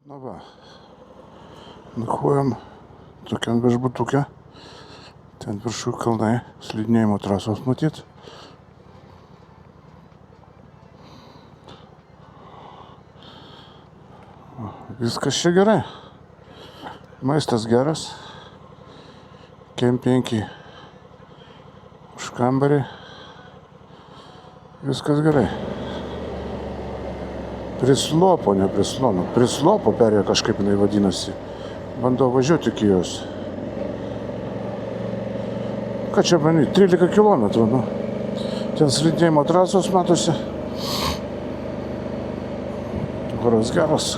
Na va, nakvojam tokiam viešbutuke, ten viršų kalnai, slidinėjimo trasos matyt. Viskas čia gerai, maistas geras, kempinki už kambarį, viskas gerai. Prislopo, ne prislono, prislopo perėjo kažkaip jinai vadinasi. Bandau važiuoti iki jos. Ką čia manyti, 13 kilometrų, nu. Ten slidinėjimo trasos matosi. Oras geras,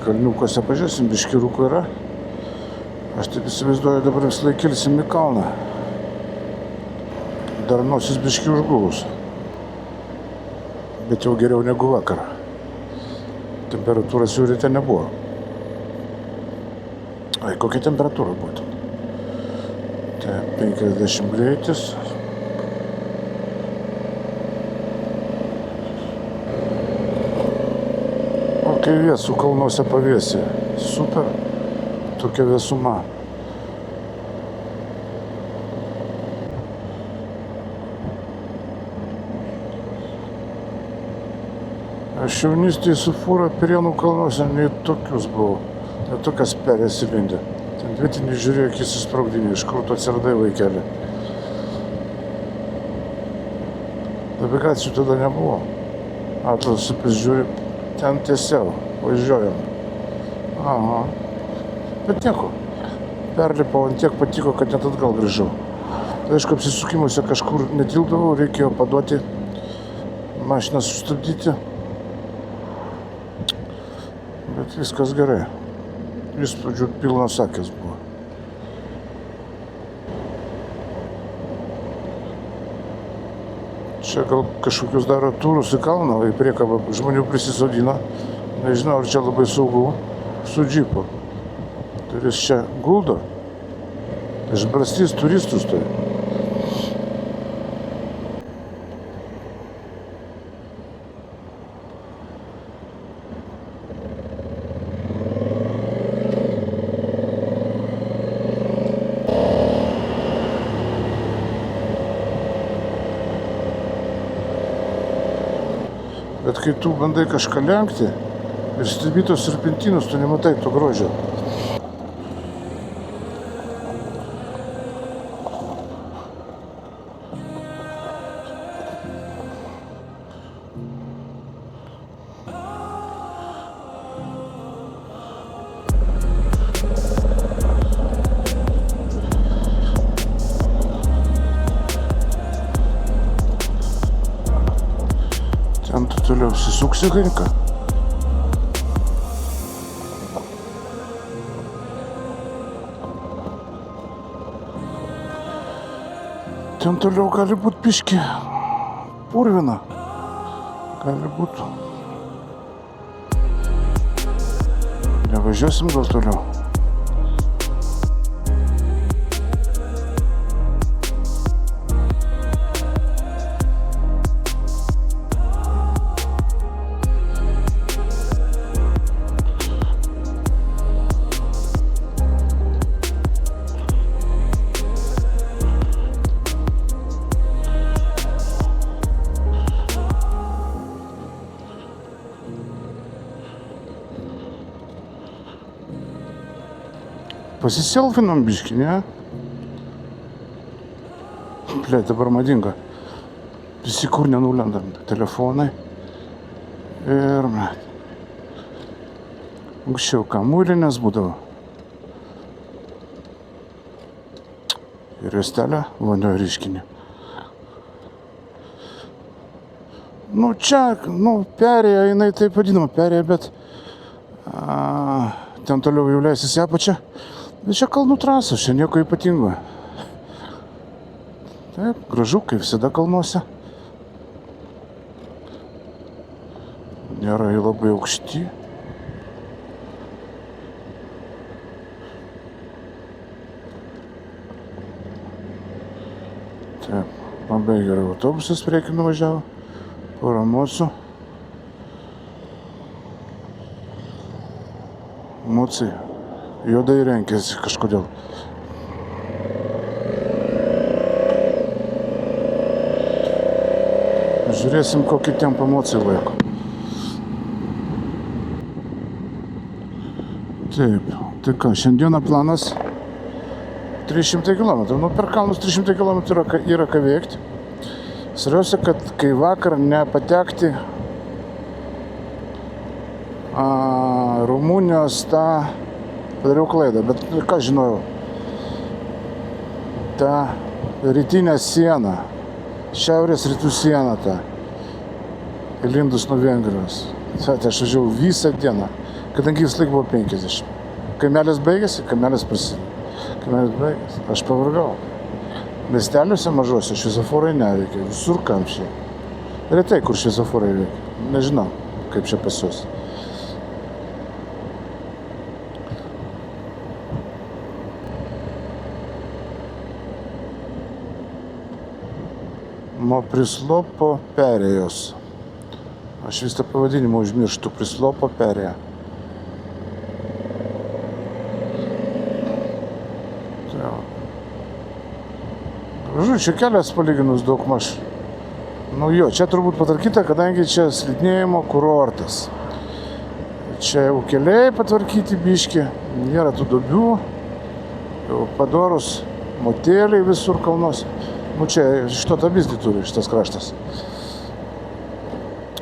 kalniukose pažiūrėsim, biškirukų yra. Aš taip įsivaizduoju, dabar vis laik kilsim į kalną. Dar nosis biški užgulus. Bet jau geriau negu vakar. Temperatūros jau ryte nebuvo. Ai, kokia temperatūra buvo ten? Tai 50 greitis. O kai vėsų kalnuose pavėsė. Super. Tokia vėsuma. Aš jaunystėje su fūra Pirėnų kalnuose nei tokius buvau, net tokias perės įlindė. Ten vietiniai žiūrėjo, akis įsprogdinė, iš kur tu atsiradai vaikeli. Navigacijų tada nebuvo. Atlas supis žiūri, ten tiesiau, važiuojam. Aha. Bet nieko, perlipau, ant tiek patiko, kad net atgal grįžau. Tai aišku, apsisukimuose kažkur netildavau, reikėjo paduoti mašiną sustabdyti. Bet viskas gerai. Įspūdžių pilnas akis buvo. Čia gal kažkokius daro turus į kalną, į priekabą žmonių prisisodina. Nežinau, ar čia labai saugu su džipu. Turis čia guldo. Išbrastys turistus tai. Bet kai tu bandai kažką lenkti ir stebi tos serpentinus, tu nematai to grožio. Ten tu toliau apsisuksi ką? Ten toliau gali būt biški purvina. Gali būt. Nevažiuosim gal toliau. Pasiselfinom biškį, ne? Ble, dabar madinga. Visi kur nenulendam. Telefonai. Ir, ble. Anksčiau ką, muilinės būdavo. Ir juostelė, vonio ryškinė. Nu, čia, perėja, jinai taip vadinama, perėja, bet ten toliau jau leisis į apačią. Bet čia kalnų trasos, čia nieko ypatingo. Taip, gražu, kaip visada kalnuose. Nėra labai aukšti. Taip, labai gerai autobusas priekį nuvažiavo. Pora mūsų. Moci. Juodai renkėsi kažkodėl. Žiūrėsim, kokį tempą moci laiko. Taip, tai ką, šiandieną planas 300 km. Nu, per kalnus 300 km yra ką veikti. Svarbiausia, kad kai vakar nepatekti Rumunijos tą padariau klaidą, bet ką žinojau, tą rytinę sieną, šiaurės rytų sieną tą, įlindus nuo Vengrijos. Tai aš važiavau visą dieną, kadangi vis laik buvo 50. Kaimelis baigėsi, kaimelis prasidėjo. Kaimelis baigėsi, aš pavargau. Miesteliuose mažuose šviesoforai neveikia, visur kamščiai. Retai, kur šviesoforai veikia, nežinau, kaip čia pas juos. Nuo Prislopo perėjos. Aš vis tą pavadinimą užmirštu, Prislopo perėja. Žodžiu, čia kelias palyginus daug maž. Nu jo, čia turbūt patvarkyta, kadangi čia slidinėjimo kurortas. Čia jau keliai patvarkyti biški, nėra tų duobių, jau padorus moteliai visur kalnuose. Nu čia šito tabizdį turi šitas kraštas.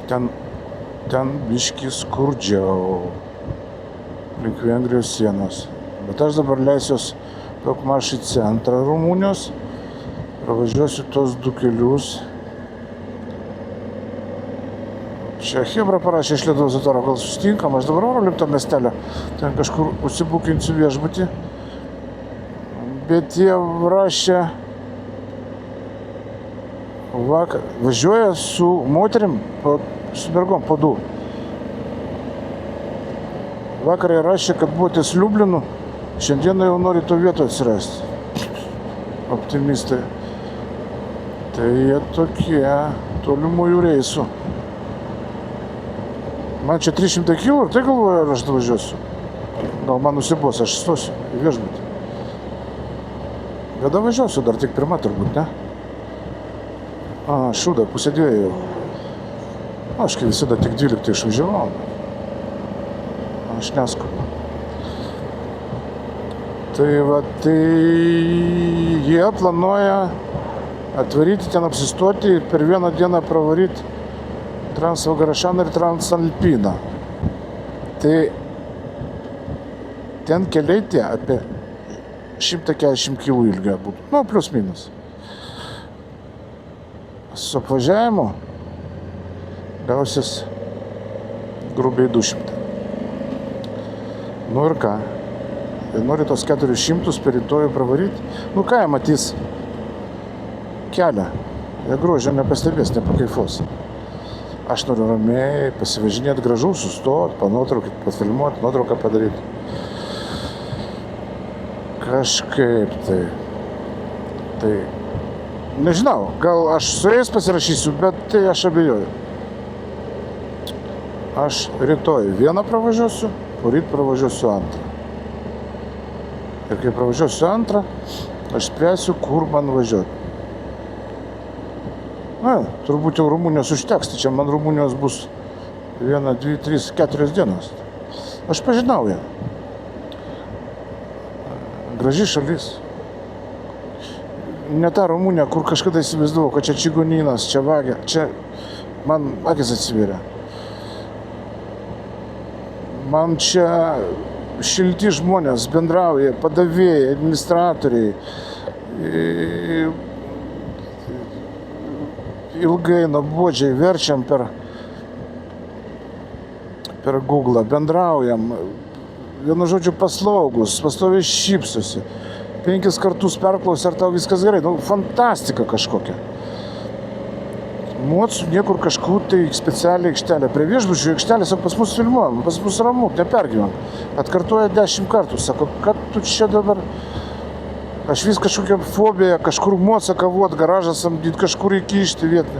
Ten biški skurdžiau, link Vengrijos sienos. Bet aš dabar leisiuos daug maž į centrą Rumunijos, pravažiuosiu tos du kelius. Čia Hebra parašė iš Lietuvos Ataro, gal susitinkam, aš dabar oro link to miestelio, ten kažkur užsibukinsiu viešbutį. Bet jie rašė, važiuoja su moterim, su mergom po du. Vakar jie rašė, kad buvo ties Liublinu, šiandieną jau nori to vieto atsirasti. Optimistai. Tai jie tokie tolimųjų reisų. Man čia 300 km, tai galvoju, ar aš važiuosiu. Gal man nusibos, aš stosiu į viešbutį. Kada važiuosiu, dar tik pirma turbūt, ne? Šūda, pusė dviejų. Aš kai visada tik 12 išvažiavau. Aš neskubu. Tai va, tai jie planuoja atvaryti ten, apsistoti ir per vieną dieną pravaryti Transvalgarašaną ir Transalpiną. Tai ten keliai tie apie 140 km ilgio būtų. Nu, plius minus. Su apvažiavimu gausis grubiai 200. Nu ir ką? Jie nori tos 400 per rytojų pravaryti. Nu ką jie matys? Kelią. Jie grožio nepastebės, nepakaifos. Aš noriu ramiai pasivažinėti, gražu, sustot, panuotraukit, pafilmuoti, nuotrauką padaryti. Kažkaip tai. Nežinau, gal aš su jais pasirašysiu, bet tai aš abejoju. Aš rytoj vieną pravažiuosiu, poryt pravažiuosiu antrą. Ir kai pravažiuosiu antrą, aš spręsiu, kur man važiuoti. Na, turbūt jau Rumunijos užteks, tai čia man Rumunijos bus 1, 2, 3, 4 dienos. Aš pažinau ją. Graži šalis. Ne ta Rumunija, kur kažkada įsivaizdavau, kad čia čigonynas, čia vagia, čia man akis atsivėrė. Man čia šilti žmonės bendrauja, padavėjai, administratoriai. Ilgai, nuobodžiai verčiam per Google, bendraujam. Vienu žodžiu paslaugus, pastoviai šypsosi. 5 kartus perklausė, ar tau viskas gerai. Nu, fantastika kažkokia. Mocų niekur kažkur tai specialiai aikštelė. Prie viešbučių aikštelės, o pas mus filmuojam, pas mus ramu, nepergyvenk. Atkartoja 10 kartų. Sako, kad tu čia dabar... Aš vis kažkokią fobiją, kažkur mocą kavot, garažą samdyt, kažkur įkišti vietinę.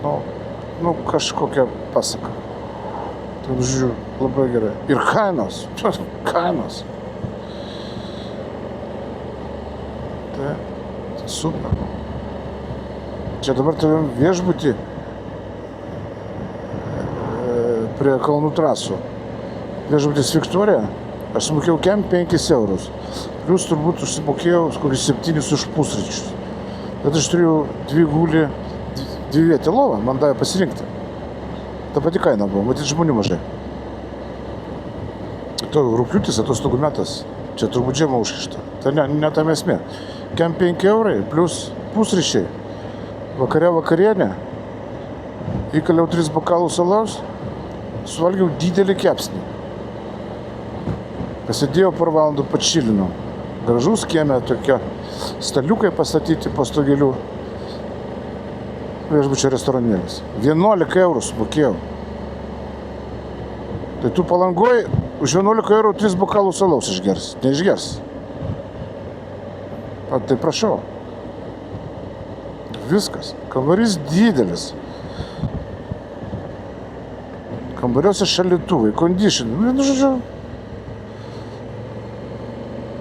Nu, kažkokia pasaka. Žiūriu, labai gerai. Ir kainos. Kainos. Tai super. Čia dabar tavim viešbutį prie Kalnų trasų. Viešbutis Viktorija. Aš sumokėjau kem 5 eurus. Plius turbūt užsimokėjau kokius 7 už pusryčius. Bet aš turėjau 2 gulį, 2 vietį lovą, man davė pasirinkti. Ta pati kaina buvo, matyt žmonių mažai. To rugpjūtis, atostogų metas, čia turbūt žiema užkišta. Tai ne tam esmė. Kem 5 eurai, plus pusryčiai, vakare vakarienė, įkaliau 3 bokalus alaus, suvalgiau didelį kepsnį. Pasidėjau par valandų, pačilinau. Gražus kieme tokie staliukai pastatyti po stogeliu. Viešbučio restoranėlis. 11 eurų sumokėjau. Tai tu Palangoj už 11 eurų 3 bokalus alaus išgers. Neišgers. O tai prašau. Viskas. Kambarys didelis. Kambariuose šaldytuvai, condition. Nu, žodžiu.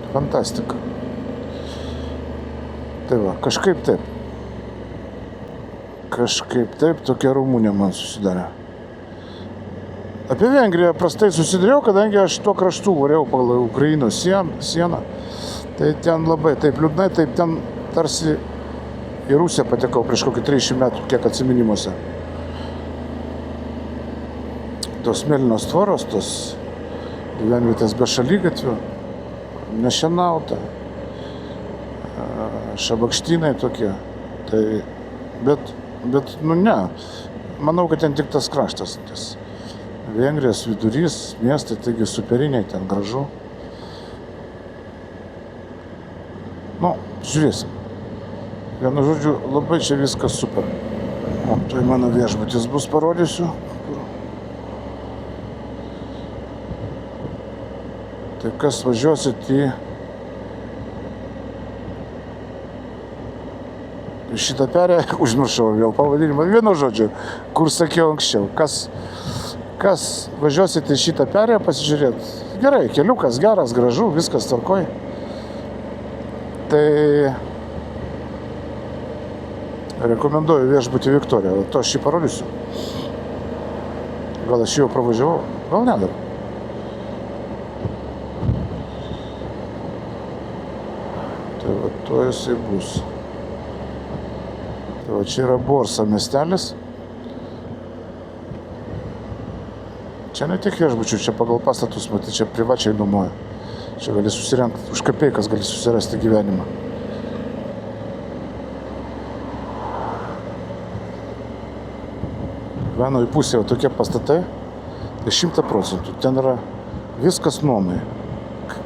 Fantastika. Tai va, kažkaip taip. Kažkaip taip tokia Rumunija man susidarė. Apie Vengriją prastai susidariau, kadangi aš tuo kraštu variau pagal Ukrainos sieną. Tai ten labai taip liūdnai, taip ten tarsi į Rusiją patekau prieš kokį 300 metų, kiek atsiminimuose. Tos mėlynos tvoros, tos gyvenvietės be šaligatvių, nešienauta, šabakštynai tokie. Tai, bet, nu ne, manau, kad ten tik tas kraštas. Vengrijos vidurys, miestai, taigi superiniai, ten gražu. Nu, žiūrėsim. Vienu žodžiu, labai čia viskas super. O, tai mano viešbutis bus, parodysiu. Tai kas važiuosit į šitą perėją, užmiršau vėl pavadinimą, vienu žodžiu, kur sakiau anksčiau. Kas važiuosit į šitą perėją pasižiūrėti, gerai, keliukas geras, gražu, viskas tvarkoj. Tai rekomenduoju viešbutį Viktorija, to aš jį parodysiu. Gal aš jau pravažiavau, gal ne dar. Tai va, to jisai bus. Tai va, čia yra Borsa miestelis. Čia ne tik viešbučių, čia pagal pastatus, matai, čia privačiai nuomoja. Čia gali susirengti, už kapeikas gali susirasti gyvenimą. Vienoje pusėje tokie pastatai, tai 100%. Ten yra viskas nuomai,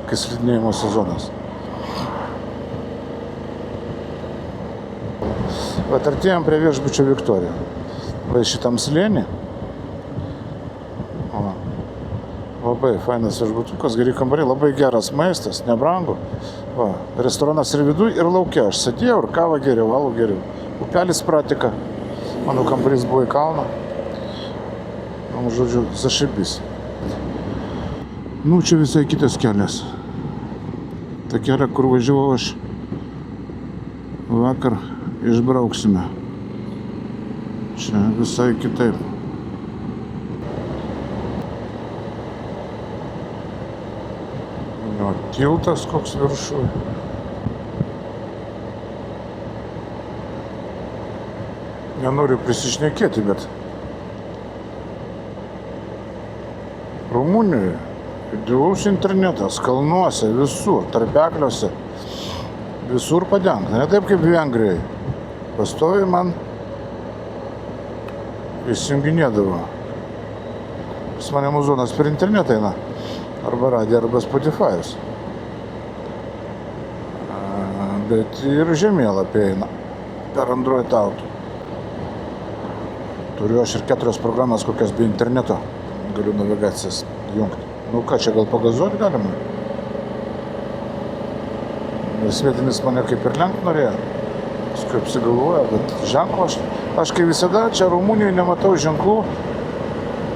kai slidinėjimo sezonas. Bet artėjom prie viešbučio Viktorija. Va šitam slėnį. Labai fainas viešbutukas, geri kambariai, labai geras maistas, nebrangu. Va, restoranas ir viduj, ir laukia. Aš sėdėjau ir kavą geriau, valų geriau. Upelis pratika. Mano kambarys buvo į kalną. Nu, žodžiu, zašibis. Nu, čia visai kitas kelias. Ta kelią, kur važiavau aš vakar, išbrauksime. Čia visai kitaip. Nu, tiltas koks viršui. Nenoriu prisišnekėti, bet Rumunijoje idealus internetas, kalnuose, visur, tarpekliuose, visur padengta. Ne taip kaip Vengrijai. Pastoviai man įsijunginėdavo. Pas mane muzonas per internetą eina. Arba radiją, arba Spotify'us. Bet ir žemėlapį eina per Android Auto. Turiu aš ir 4 programas, kokias be interneto galiu navigacijas jungti. Nu ką, čia gal pagazuoti galima? Svietinis mane kaip ir lenkt norėjo. Paskui apsigalvoja, bet ženklo aš kai visada čia Rumunijoje nematau ženklų,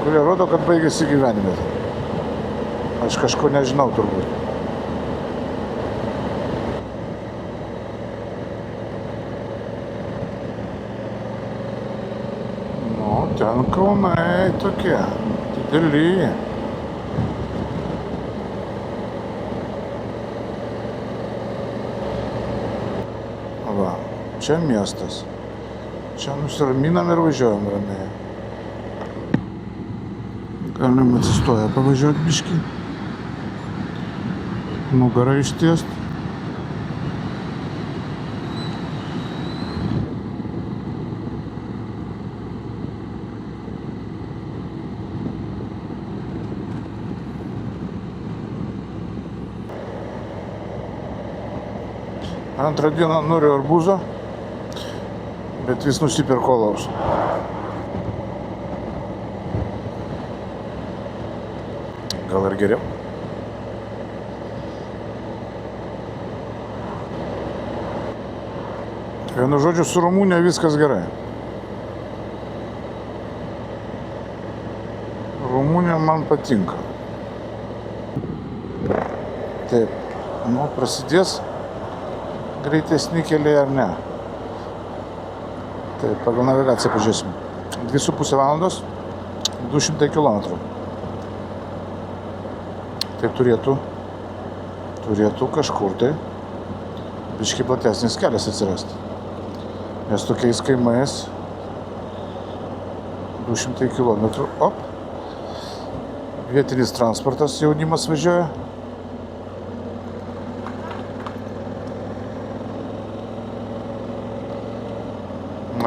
kurie rodo, kad baigėsi gyvenime. Aš kažko nežinau turbūt. Nu, ten kalnai tokie, dideli. Va, čia miestas. Čia nusiraminam ir važiuojam ramiai. Galim atsistoję pavažiuoti biškį. Nugarą ištiest. Antrą dieną noriu arbūzo, bet vis nusipirko alaus. Gal ir geriau. Vienu žodžiu, su Rumunija viskas gerai. Rumunija man patinka. Taip, nu, prasidės greitesni keliai ar ne. Taip, pagal navigaciją pažiūrėsim. 2,5 valandos, 200 km. Tai turėtų kažkur tai biškį platesnis kelias atsirasti. Nes tokiais kaimais 200 km, op, vietinis transportas, jaunimas važiuoja.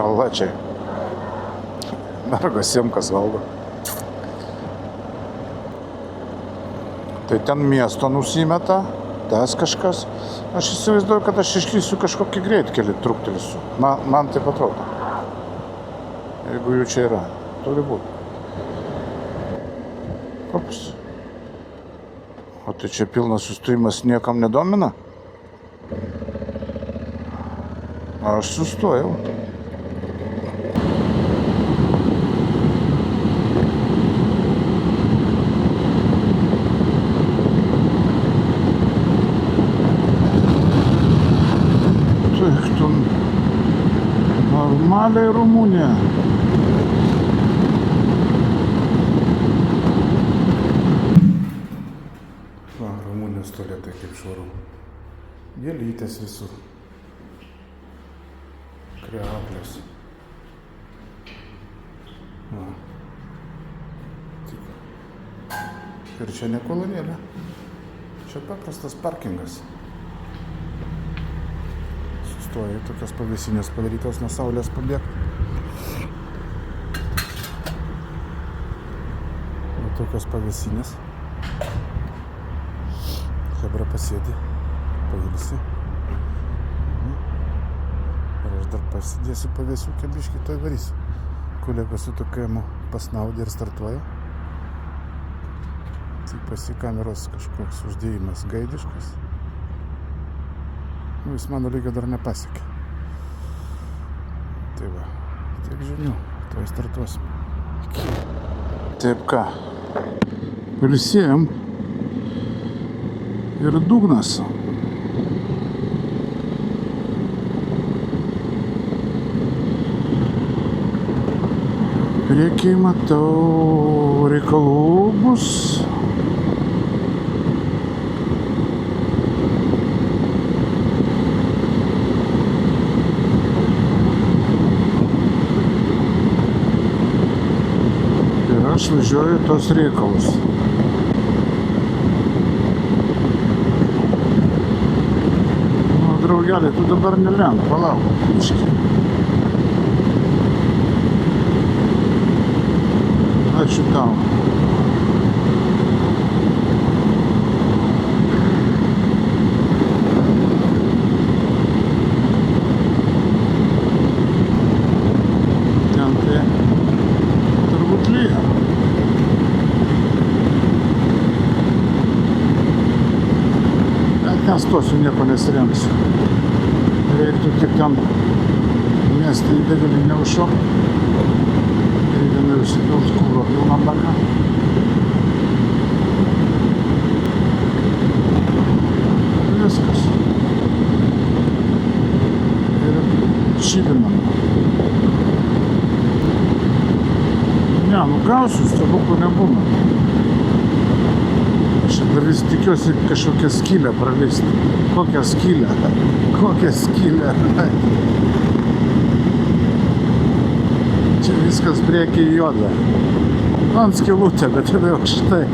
Alačiai. Mergas Semkas valgo. Tai ten miesto nusimeta, tas kažkas. Aš įsivaizduoju, kad aš išlysiu kažkokį greitkelį, truktelėsiu. Man taip atrodo. Jeigu jų čia yra, turi būti. Ops. O tai čia pilnas sustojimas niekam nedomina? Aš sustojau. Normaliai Rumunija. Va, Rumunijos tualetai kaip švaru. Gėlytės visur. Kriauklės. Va. Ir čia ne kolonėlė. Čia paprastas parkingas. Sustoja tokios pavėsinės padarytos nuo saulės pabėgti. Va tokios pavėsinės. Hebra pasėdi, pailsi. Ir aš dar pasidėsiu pavėsiukę biškį, toj varysiu. Kolega su tokiamu pasnaudė ir startuoja. Tai pasi kameros kažkoks uždėjimas gaidiškas. Nu, jis mano lygio dar nepasiekė. Tai va, tiek žinių, to startuosim. Taip ką, pailsėjom ir dugnas. Prieky matau reikalų bus. Aš važiuoju tos reikalus. Nu, draugelį, tu dabar nelenk, palauk. Ačiū tau. Ten tai turbūt lyja. Nestosiu, nieko nesiremsiu. Reiktų tik ten miestą į degalinę užšokti. Ir vieną įsipils kūro pilną baką. Viskas. Ir čibinam. Ne, nu gausiu, stebuklų nebūna. Aš dar vis tikiuosi kažkokią skylę praleisti. Kokią skylę? Kokią skylę? Čia viskas priekyje juoda. Ant skylutė, bet tada jau štai.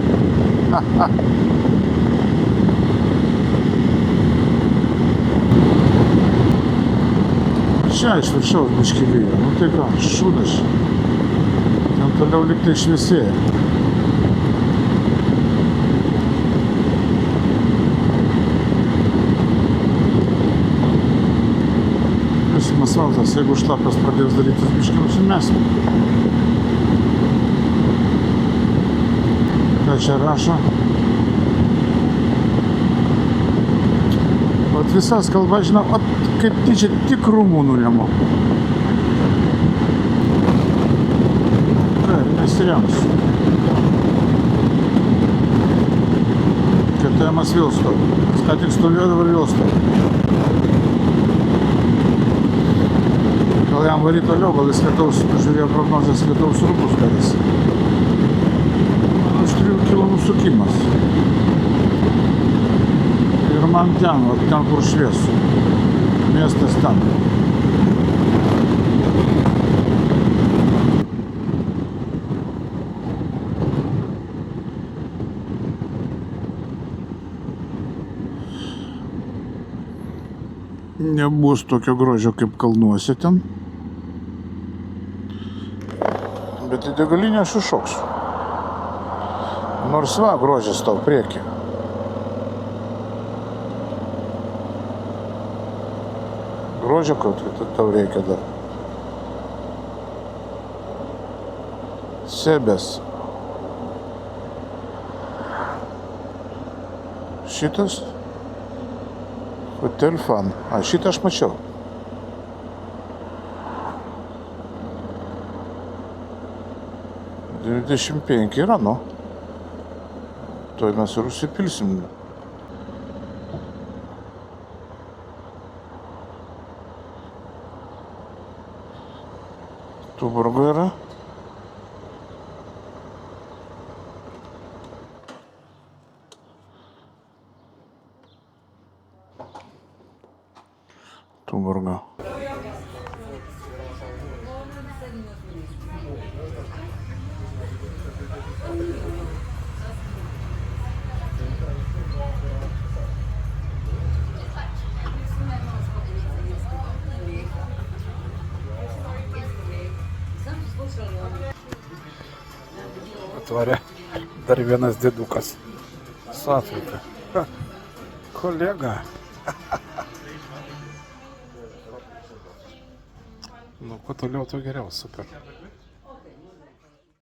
Čia iš viršaus biškį lyja. Nu tai ką, šūdas. Ten toliau liktai šviesėja. Visim asfaltas, jeigu šlapas pradės darytis biškį, nusimesim. Ką čia rašo? Vat visas kalba, žinau, kaip tyčia tik rumunų nemu. Nesirems. KTM-as vėl stovi. Ką tik stovėjo, dabar vėl stovi. Gal jam varyt toliau, gal jis lietaus, žiūrėjo prognozės lietaus rūpus darys. Už 3 km nusukimas. Ir man ten, va, ten kur šviesu. Miestas ten. Nebus tokio grožio kaip kalnuose ten. Bet į degalinę aš užšoksiu. Nors va, grožis tau priekį. Grožio, kad tau reikia dar. Sebės. Šitas? Hotel Fan. A, šitą aš mačiau. $25 yra, nu. Tuoj mes ir užsipilsim. Tuborgo yra. Tuborgo. Atvarė dar vienas dėdukas su Afrika. Kolega. Nu, kuo toliau, tuo geriau, super.